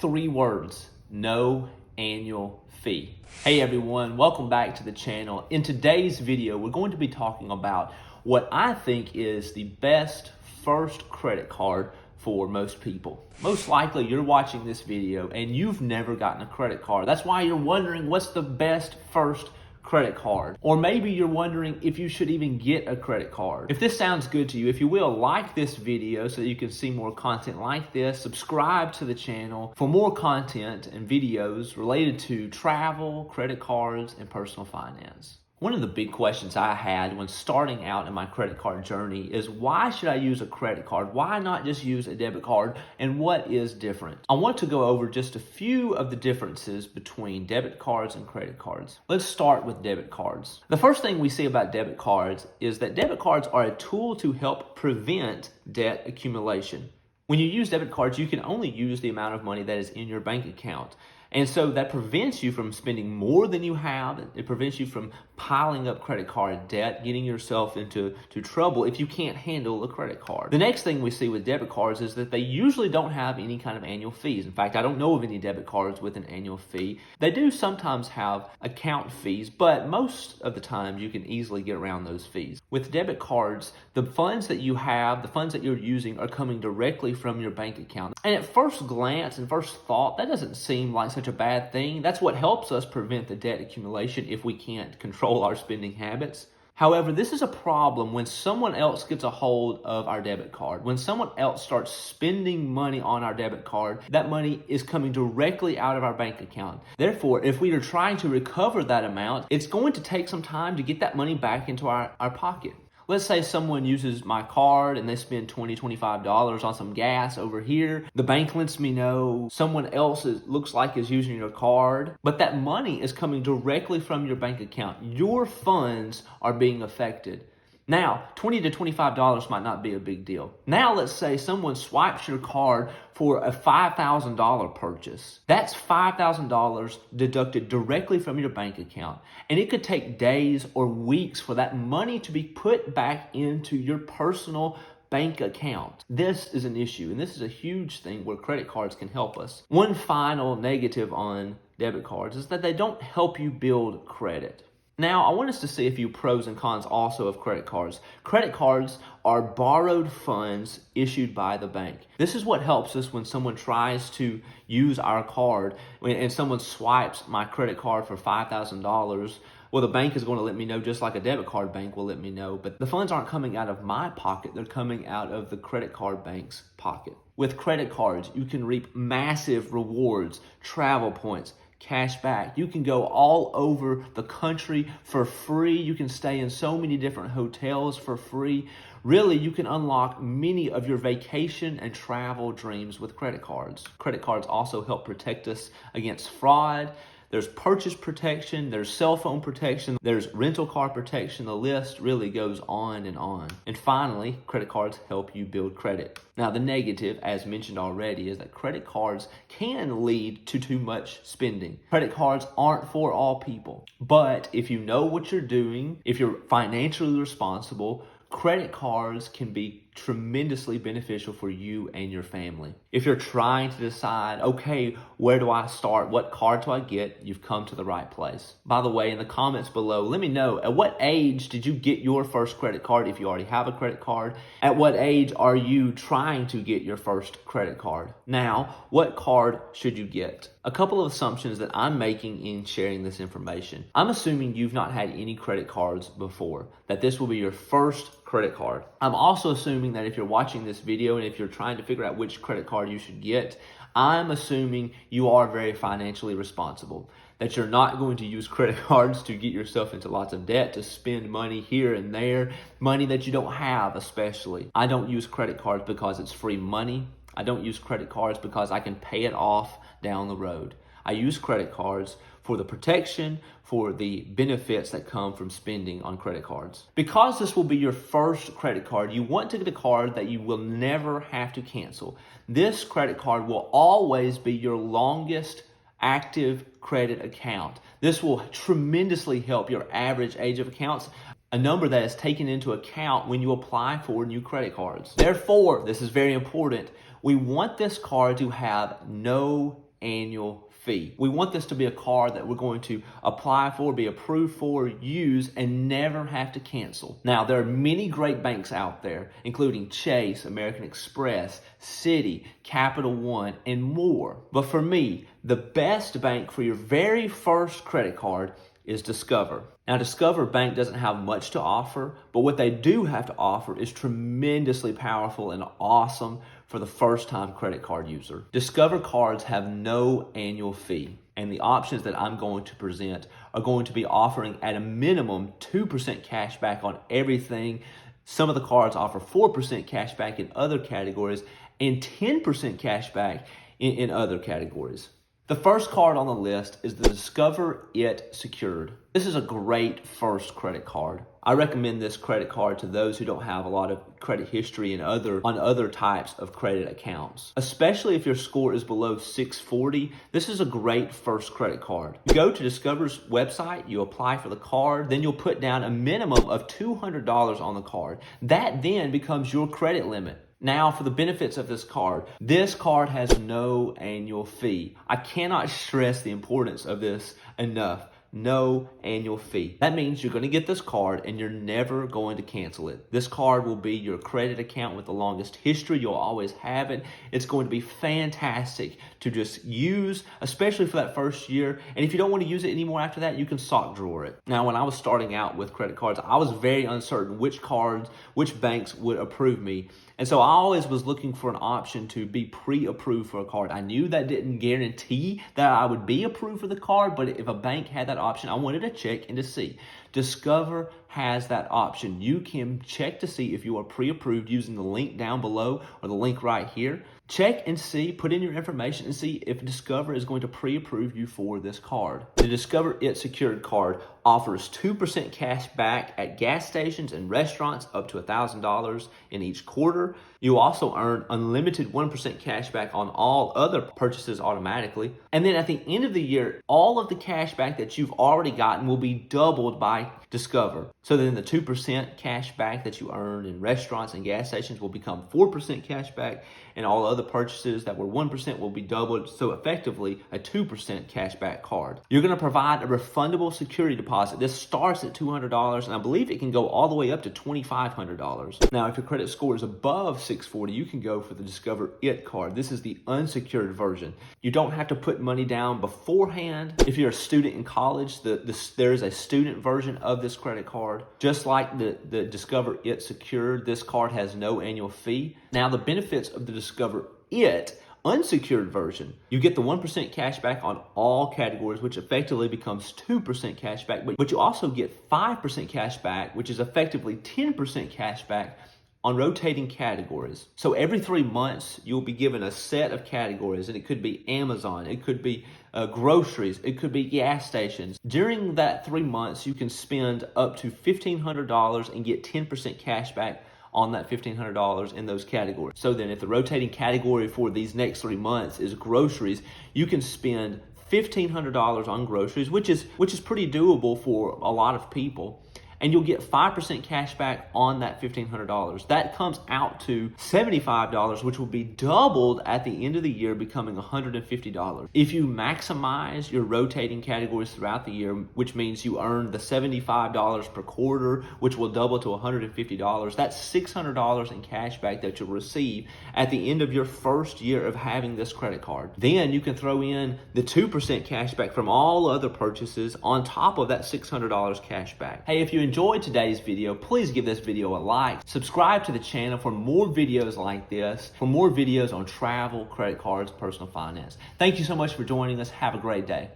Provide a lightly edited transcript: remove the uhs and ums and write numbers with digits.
3 words: no annual fee. Hey everyone, welcome back to the channel. In today's video, we're going to be talking about what I think is the best first credit card for most people. Most likely you're watching this video and you've never gotten a credit card. That's why you're wondering what's the best first credit card. Or maybe you're wondering if you should even get a credit card. If this sounds good to you, if you will, like this video so that you can see more content like this. Subscribe to the channel for more content and videos related to travel, credit cards, and personal finance. One of the big questions I had when starting out in my credit card journey is, why should I use a credit card? Why not just use a debit card? And what is different? I want to go over just a few of the differences between debit cards and credit cards. Let's start with debit cards. The first thing we see about debit cards is that debit cards are a tool to help prevent debt accumulation. When you use debit cards, you can only use the amount of money that is in your bank account. And so that prevents you from spending more than you have. It prevents you from piling up credit card debt, getting yourself into trouble if you can't handle a credit card. The next thing we see with debit cards is that they usually don't have any kind of annual fees. In fact, I don't know of any debit cards with an annual fee. They do sometimes have account fees, but most of the time you can easily get around those fees. With debit cards, the funds that you have, the funds that you're using are coming directly from your bank account. And at first glance and first thought, that doesn't seem like such a bad thing. That's what helps us prevent the debt accumulation if we can't control our spending habits. However, this is a problem when someone else gets a hold of our debit card. When someone else starts spending money on our debit card, that money is coming directly out of our bank account. Therefore, if we are trying to recover that amount, it's going to take some time to get that money back into our pocket. Let's say someone uses my card and they spend $20, $25 on some gas over here. The bank lets me know someone else looks like is using your card, but that money is coming directly from your bank account. Your funds are being affected. Now, $20 to $25 might not be a big deal. Now, let's say someone swipes your card for a $5,000 purchase. That's $5,000 deducted directly from your bank account. And it could take days or weeks for that money to be put back into your personal bank account. This is an issue, and this is a huge thing where credit cards can help us. One final negative on debit cards is that they don't help you build credit. Now, I want us to see a few pros and cons also of credit cards. Credit cards are borrowed funds issued by the bank. This is what helps us when someone tries to use our card and someone swipes my credit card for $5,000. Well, the bank is going to let me know, just like a debit card bank will let me know, but the funds aren't coming out of my pocket. They're coming out of the credit card bank's pocket. With credit cards, you can reap massive rewards, travel points, cash back. You can go all over the country for free. You can stay in so many different hotels for free. Really, you can unlock many of your vacation and travel dreams with credit cards. Credit cards also help protect us against fraud. There's purchase protection, there's cell phone protection, there's rental car protection. The list really goes on and on. And finally, credit cards help you build credit. Now, the negative, as mentioned already, is that credit cards can lead to too much spending. Credit cards aren't for all people. But if you know what you're doing, if you're financially responsible, credit cards can be tremendously beneficial for you and your family. If you're trying to decide, okay, where do I start? What card do I get? You've come to the right place. By the way, in the comments below, let me know, at what age did you get your first credit card if you already have a credit card? At what age are you trying to get your first credit card? Now, what card should you get? A couple of assumptions that I'm making in sharing this information. I'm assuming you've not had any credit cards before, that this will be your first credit card. I'm also assuming that if you're watching this video and if you're trying to figure out which credit card you should get, I'm assuming you are very financially responsible, that you're not going to use credit cards to get yourself into lots of debt, to spend money here and there, money that you don't have especially. I don't use credit cards because it's free money. I don't use credit cards because I can pay it off down the road. I use credit cards for the protection, for the benefits that come from spending on credit cards. Because this will be your first credit card, you want to get a card that you will never have to cancel. This credit card will always be your longest active credit account. This will tremendously help your average age of accounts, a number that is taken into account when you apply for new credit cards. Therefore, this is very important, we want this card to have no annual fee. We want this to be a card that we're going to apply for, be approved for, use, and never have to cancel. Now, there are many great banks out there, including Chase, American Express, Citi, Capital One, and more. But for me, the best bank for your very first credit card is Discover. Now, Discover Bank doesn't have much to offer, but what they do have to offer is tremendously powerful and awesome for the first-time credit card user. Discover cards have no annual fee, and the options that I'm going to present are going to be offering at a minimum 2% cash back on everything. Some of the cards offer 4% cash back in other categories and 10% cash back in other categories. The first card on the list is the Discover IT Secured. This is a great first credit card. I recommend this credit card to those who don't have a lot of credit history on other types of credit accounts. Especially if your score is below 640, this is a great first credit card. You go to Discover's website, you apply for the card, then you'll put down a minimum of $200 on the card. That then becomes your credit limit. Now, for the benefits of this card has no annual fee. I cannot stress the importance of this enough. No annual fee. That means you're going to get this card and you're never going to cancel it. This card will be your credit account with the longest history. You'll always have it. It's going to be fantastic to just use, especially for that first year. And if you don't want to use it anymore after that, you can sock drawer it. Now, when I was starting out with credit cards, I was very uncertain which banks would approve me. And so I always was looking for an option to be pre-approved for a card. I knew that didn't guarantee that I would be approved for the card, but if a bank had that option, I wanted to check and to see. Discover has that option. You can check to see if you are pre-approved using the link down below or the link right here. Check and see, put in your information and see if Discover is going to pre-approve you for this card. The Discover IT Secured card offers 2% cash back at gas stations and restaurants up to $1,000 in each quarter. You also earn unlimited 1% cash back on all other purchases automatically. And then at the end of the year, all of the cash back that you've already gotten will be doubled by Discover. So then the 2% cash back that you earn in restaurants and gas stations will become 4% cash back, and all other purchases that were 1% will be doubled. So effectively a 2% cash back card. You're going to provide a refundable security deposit. This starts at $200, and I believe it can go all the way up to $2,500. Now, if your credit score is above 640, you can go for the Discover IT card. This is the unsecured version. You don't have to put money down beforehand. If you're a student in college, there is a student version of this credit card. Just like the Discover IT Secured, this card has no annual fee. Now, the benefits of the Discover IT unsecured version, you get the 1% cash back on all categories, which effectively becomes 2% cash back, but you also get 5% cash back, which is effectively 10% cash back on rotating categories. So every 3 months, you'll be given a set of categories, and it could be Amazon, it could be groceries, it could be gas stations. During that 3 months, you can spend up to $1,500 and get 10% cash back on that $1,500 in those categories. So then if the rotating category for these next 3 months is groceries, you can spend $1,500 on groceries, which is pretty doable for a lot of people. And you'll get 5% cash back on that $1,500. That comes out to $75, which will be doubled at the end of the year, becoming $150. If you maximize your rotating categories throughout the year, which means you earn the $75 per quarter, which will double to $150, that's $600 in cash back that you'll receive at the end of your first year of having this credit card. Then you can throw in the 2% cash back from all other purchases on top of that $600 cash back. Hey, if you enjoyed today's video, please give this video a like. Subscribe to the channel for more videos like this, for more videos on travel, credit cards, personal finance. Thank you so much for joining us. Have a great day.